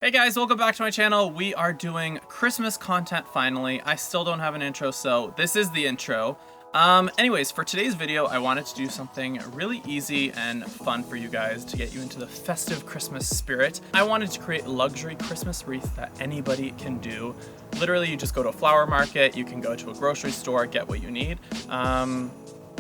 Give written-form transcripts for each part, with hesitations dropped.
Hey guys, welcome back to my channel. We are doing Christmas content finally. I still don't have an intro, so this is the intro. Anyways, for today's video, I wanted to do something really easy and fun for you guys to get you into the festive Christmas spirit. I wanted to create a luxury Christmas wreath that anybody can do. Literally, you just go to a flower market, you can go to a grocery store, get what you need.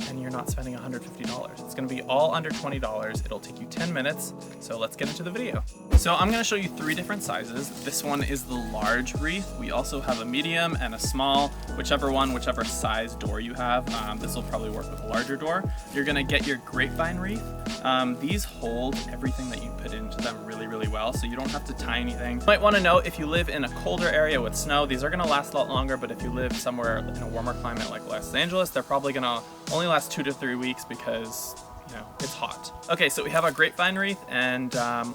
And you're not spending $150. It's gonna be all under $20. It'll take you 10 minutes, so let's get into the video. So I'm gonna show you 3 different sizes. This one is the large wreath. We also have a medium and a small, whichever size door you have. This will probably work with a larger door. You're gonna get your grapevine wreath. These hold everything that you put into them really well, so you don't have to tie anything. You might wanna know if you live in a colder area with snow, these are gonna last a lot longer, but if you live somewhere in a warmer climate like Los Angeles, they're probably gonna only last 2 to 3 weeks because, you know, it's hot. Okay, so we have our grapevine wreath and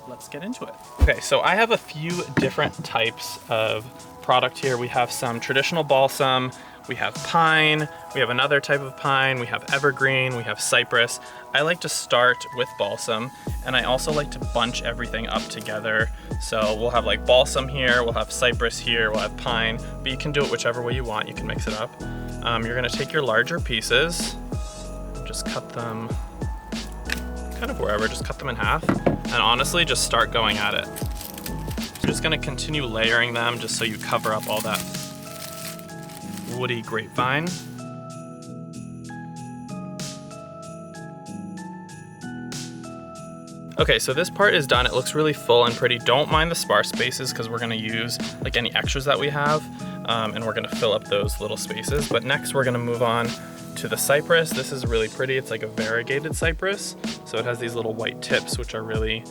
let's get into it. Okay, so I have a few different types of product here. We have some traditional balsam, we have pine, we have another type of pine, we have evergreen, we have cypress. I like to start with balsam, and I also like to bunch everything up together. So we'll have like balsam here, we'll have cypress here, we'll have pine, but you can do it whichever way you want, you can mix it up. You're gonna take your larger pieces, just cut them kind of wherever, just cut them in half, and honestly, just start going at it. You're just gonna continue layering them just so you cover up all that woody grapevine. Okay, so this part is done. It looks really full and pretty. Don't mind the sparse spaces because we're gonna use like any extras that we have, and we're gonna fill up those little spaces. But next we're gonna move on to the cypress. This is really pretty. It's like a variegated cypress. So it has these little white tips, which are really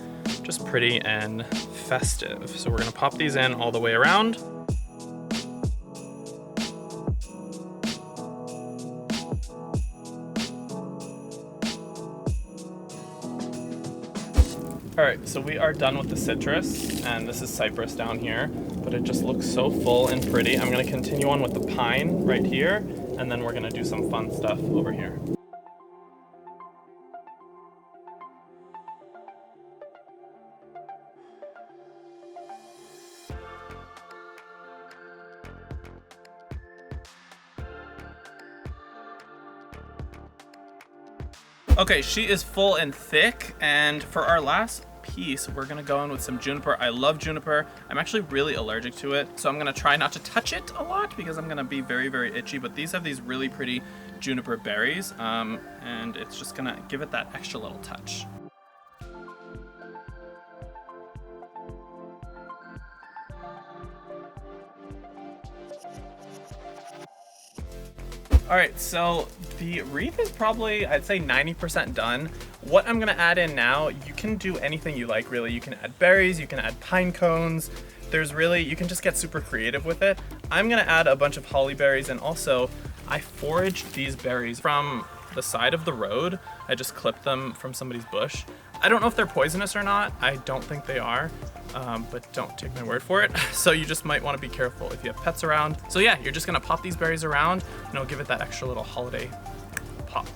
just pretty and festive. So we're gonna pop these in all the way around. All right, so we are done with the citrus, and this is cypress down here, but it just looks so full and pretty. I'm gonna continue on with the pine right here, and then we're gonna do some fun stuff over here. Okay, she is full and thick, and for our last piece, we're gonna go in with some juniper. I love juniper. I'm actually really allergic to it, so I'm gonna try not to touch it a lot because I'm gonna be very itchy, but these have these really pretty juniper berries, and it's just gonna give it that extra little touch. All right, so the wreath is probably, I'd say 90% done. What I'm gonna add in now, you can do anything you like, really. You can add berries, you can add pine cones. You can just get super creative with it. I'm gonna add a bunch of holly berries, and also I foraged these berries from the side of the road. I just clipped them from somebody's bush. I don't know if they're poisonous or not. I don't think they are, but don't take my word for it. So you just might want to be careful if you have pets around. So yeah, you're just gonna pop these berries around, and it'll give it that extra little holiday pop.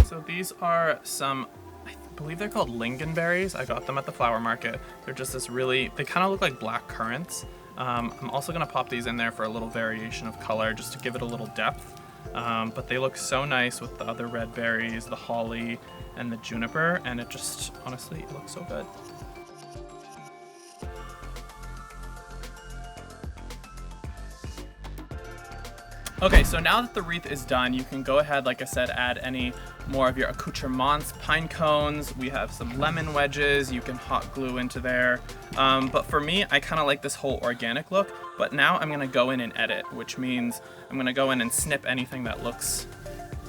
So these are some, I believe they're called lingonberries. I got them at the flower market. They're just this they kind of look like black currants. I'm also gonna pop these in there for a little variation of color just to give it a little depth. But they look so nice with the other red berries, the holly, and the juniper, and it just, honestly, it looks so good. Okay, so now that the wreath is done, you can go ahead, like I said, add any more of your accoutrements, pine cones. We have some lemon wedges you can hot glue into there. But for me, I kind of like this whole organic look, but now I'm gonna go in and edit, which means I'm gonna go in and snip anything that looks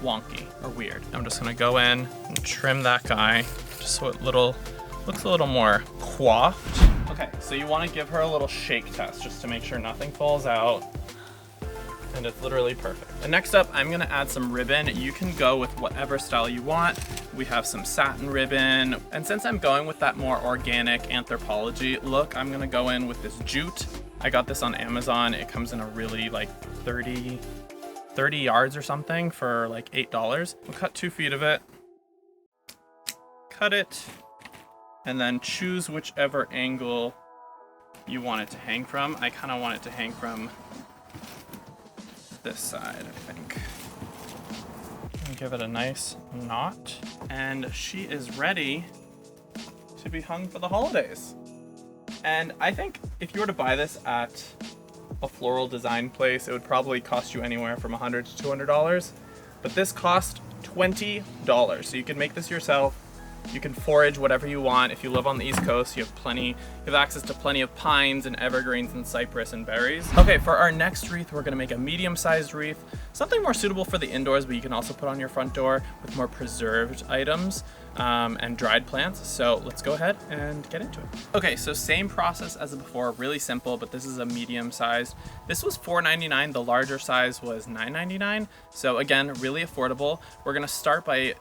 wonky or weird. I'm just gonna go in and trim that guy just so it looks a little more coiffed. Okay, so you wanna give her a little shake test just to make sure nothing falls out. and it's literally perfect. And next up, I'm gonna add some ribbon. You can go with whatever style you want. We have some satin ribbon, and since I'm going with that more organic anthropology look, I'm gonna go in with this jute. I got this on Amazon. It comes in a really like 30 yards or something for like $8. We'll cut 2 feet of it, cut it, and then choose whichever angle you want it to hang from. I kind of want it to hang from this side, I think. And give it a nice knot. And she is ready to be hung for the holidays. And I think if you were to buy this at a floral design place, it would probably cost you anywhere from $100 to $200. But this cost $20. So you can make this yourself. You can forage whatever you want. If you live on the East Coast, you have access to plenty of pines and evergreens and cypress and berries. Okay, for our next wreath, we're gonna make a medium-sized wreath, something more suitable for the indoors, but you can also put on your front door with more preserved items and dried plants. So let's go ahead and get into it. Okay, so same process as before, really simple, but this is a medium size. This was $4.99, the larger size was $9.99. So again, really affordable. We're gonna start by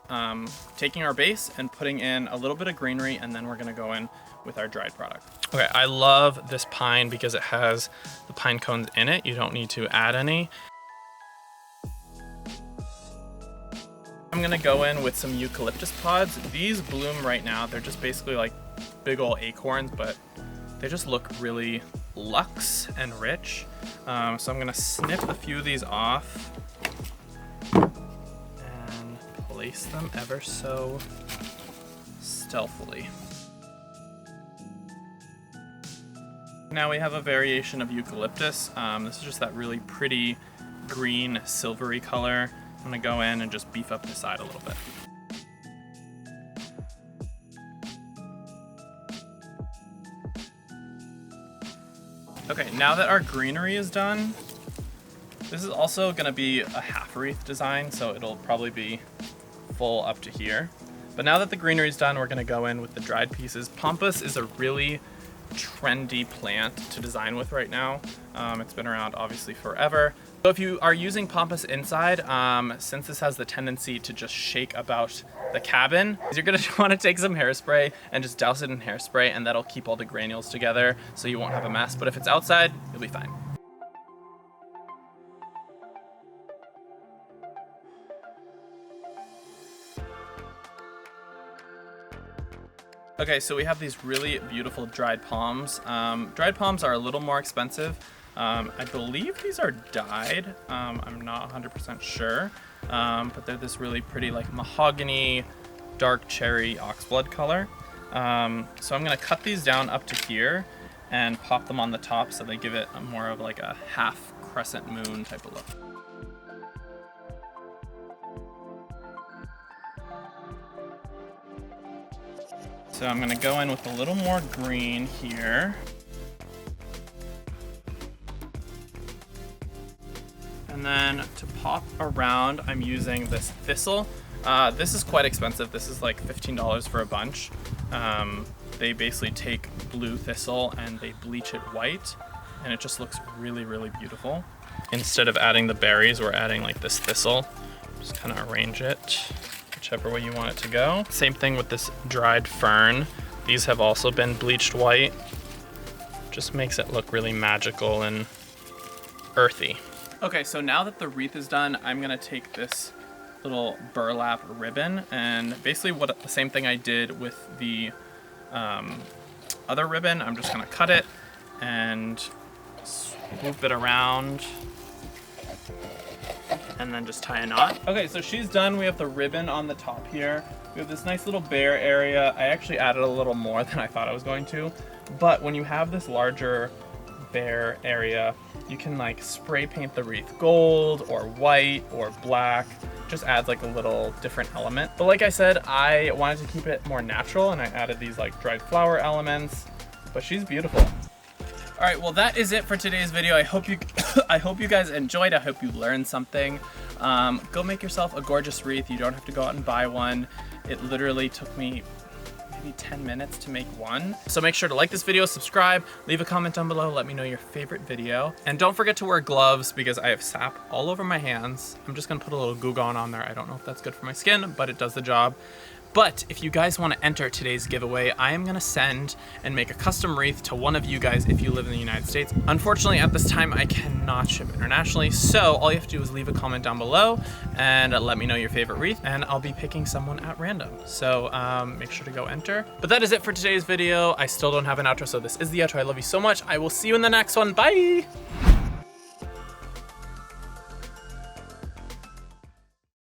taking our base and putting in a little bit of greenery, and then we're gonna go in with our dried product. Okay, I love this pine because it has the pine cones in it. You don't need to add any. I'm gonna go in with some eucalyptus pods. These bloom right now. They're just basically like big old acorns, but they just look really luxe and rich. So I'm gonna snip a few of these off and place them ever so stealthily. Now we have a variation of eucalyptus. This is just that really pretty green silvery color. I'm gonna go in and just beef up the side a little bit. Okay, now that our greenery is done, this is also gonna be a half wreath design, so it'll probably be full up to here. But now that the greenery is done, we're gonna go in with the dried pieces. Pampas is a really trendy plant to design with right now. It's been around obviously forever. So if you are using pampas inside, since this has the tendency to just shake about the cabin, you're gonna wanna take some hairspray and just douse it in hairspray, and that'll keep all the granules together so you won't have a mess. But if it's outside, you'll be fine. Okay, so we have these really beautiful dried palms. Dried palms are a little more expensive. I believe these are dyed. I'm not 100% sure, but they're this really pretty like mahogany, dark cherry oxblood color. So I'm gonna cut these down up to here and pop them on the top so they give it more of like a half crescent moon type of look. So I'm gonna go in with a little more green here. And then to pop around, I'm using this thistle. This is quite expensive. This is like $15 for a bunch. They basically take blue thistle and they bleach it white, and it just looks really, really beautiful. Instead of adding the berries, we're adding like this thistle. Just kind of arrange it whichever way you want it to go. Same thing with this dried fern. These have also been bleached white. Just makes it look really magical and earthy. Okay, so now that the wreath is done, I'm gonna take this little burlap ribbon and basically the same thing I did with the other ribbon. I'm just gonna cut it and swoop it around and then just tie a knot. Okay, so she's done. We have the ribbon on the top here. We have this nice little bare area. I actually added a little more than I thought I was going to, but when you have this larger bare area, you can like spray paint the wreath gold or white or black. Just adds like a little different element. But like I said, I wanted to keep it more natural and I added these like dried flower elements, but she's beautiful. All right, well that is it for today's video. I hope you guys enjoyed. I hope you learned something. Go make yourself a gorgeous wreath. You don't have to go out and buy one. It literally took me maybe 10 minutes to make one. So make sure to like this video, subscribe, leave a comment down below, let me know your favorite video. And don't forget to wear gloves because I have sap all over my hands. I'm just gonna put a little Goo Gone on there. I don't know if that's good for my skin, but it does the job. But if you guys want to enter today's giveaway, I am going to send and make a custom wreath to one of you guys if you live in the United States. Unfortunately, at this time, I cannot ship internationally, so all you have to do is leave a comment down below and let me know your favorite wreath, and I'll be picking someone at random. So make sure to go enter. But that is it for today's video. I still don't have an outro, so this is the outro. I love you so much. I will see you in the next one. Bye!